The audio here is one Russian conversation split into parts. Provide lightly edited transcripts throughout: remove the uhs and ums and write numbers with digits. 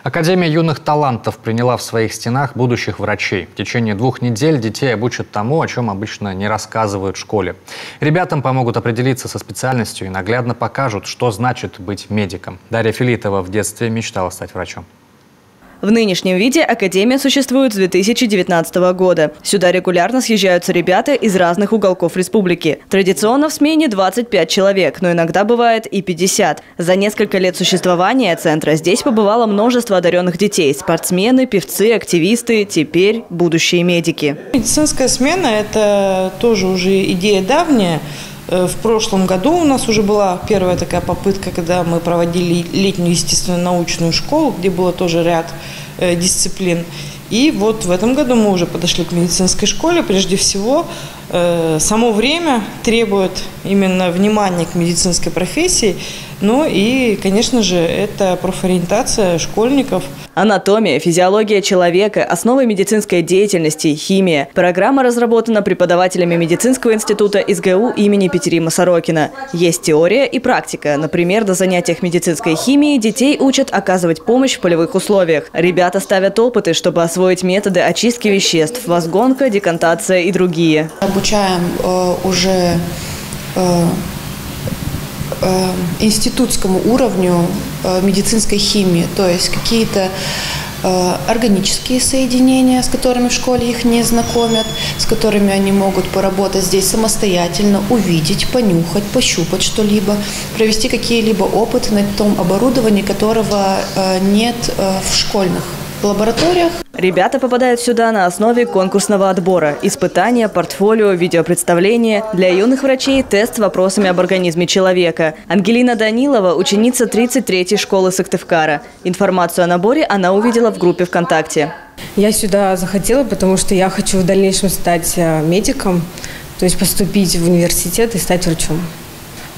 Академия юных талантов приняла в своих стенах будущих врачей. В течение 2 недель детей обучат тому, о чем обычно не рассказывают в школе. Ребятам помогут определиться со специальностью и наглядно покажут, что значит быть медиком. Дарья Филитова в детстве мечтала стать врачом. В нынешнем виде Академия существует с 2019 года. Сюда регулярно съезжаются ребята из разных уголков республики. Традиционно в смене 25 человек, но иногда бывает и 50. За несколько лет существования центра здесь побывало множество одаренных детей. Спортсмены, певцы, активисты, теперь будущие медики. Медицинская смена – это тоже уже идея давняя. В прошлом году у нас уже была первая такая попытка, когда мы проводили летнюю естественно-научную школу, где было тоже ряд дисциплин. И вот в этом году мы уже подошли к медицинской школе. Прежде всего, само время требует именно внимания к медицинской профессии. Ну и, конечно же, это профориентация школьников. Анатомия, физиология человека, основы медицинской деятельности, химия. Программа разработана преподавателями медицинского института СГУ имени Петерима Сорокина. Есть теория и практика. Например, на занятиях медицинской химии детей учат оказывать помощь в полевых условиях. Ребята ставят опыты, чтобы освоить методы очистки веществ, возгонка, декантация и другие. Обучаем уже институтскому уровню медицинской химии, то есть какие-то органические соединения, с которыми в школе их не знакомят, с которыми они могут поработать здесь самостоятельно, увидеть, понюхать, пощупать что-либо, провести какие-либо опыты на том оборудовании, которого нет в школьных лабораториях. Ребята попадают сюда на основе конкурсного отбора. Испытания, портфолио, видеопредставление. Для юных врачей тест с вопросами об организме человека. Ангелина Данилова – ученица 33-й школы Сыктывкара. Информацию о наборе она увидела в группе ВКонтакте. Я сюда захотела, потому что я хочу в дальнейшем стать медиком, то есть поступить в университет и стать врачом.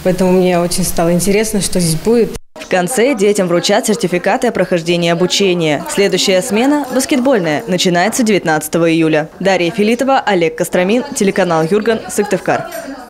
Поэтому мне очень стало интересно, что здесь будет. В конце детям вручат сертификаты о прохождении обучения. Следующая смена – баскетбольная, начинается 19 июля. Дарья Филитова, Олег Костромин, телеканал Юрган, Сыктывкар.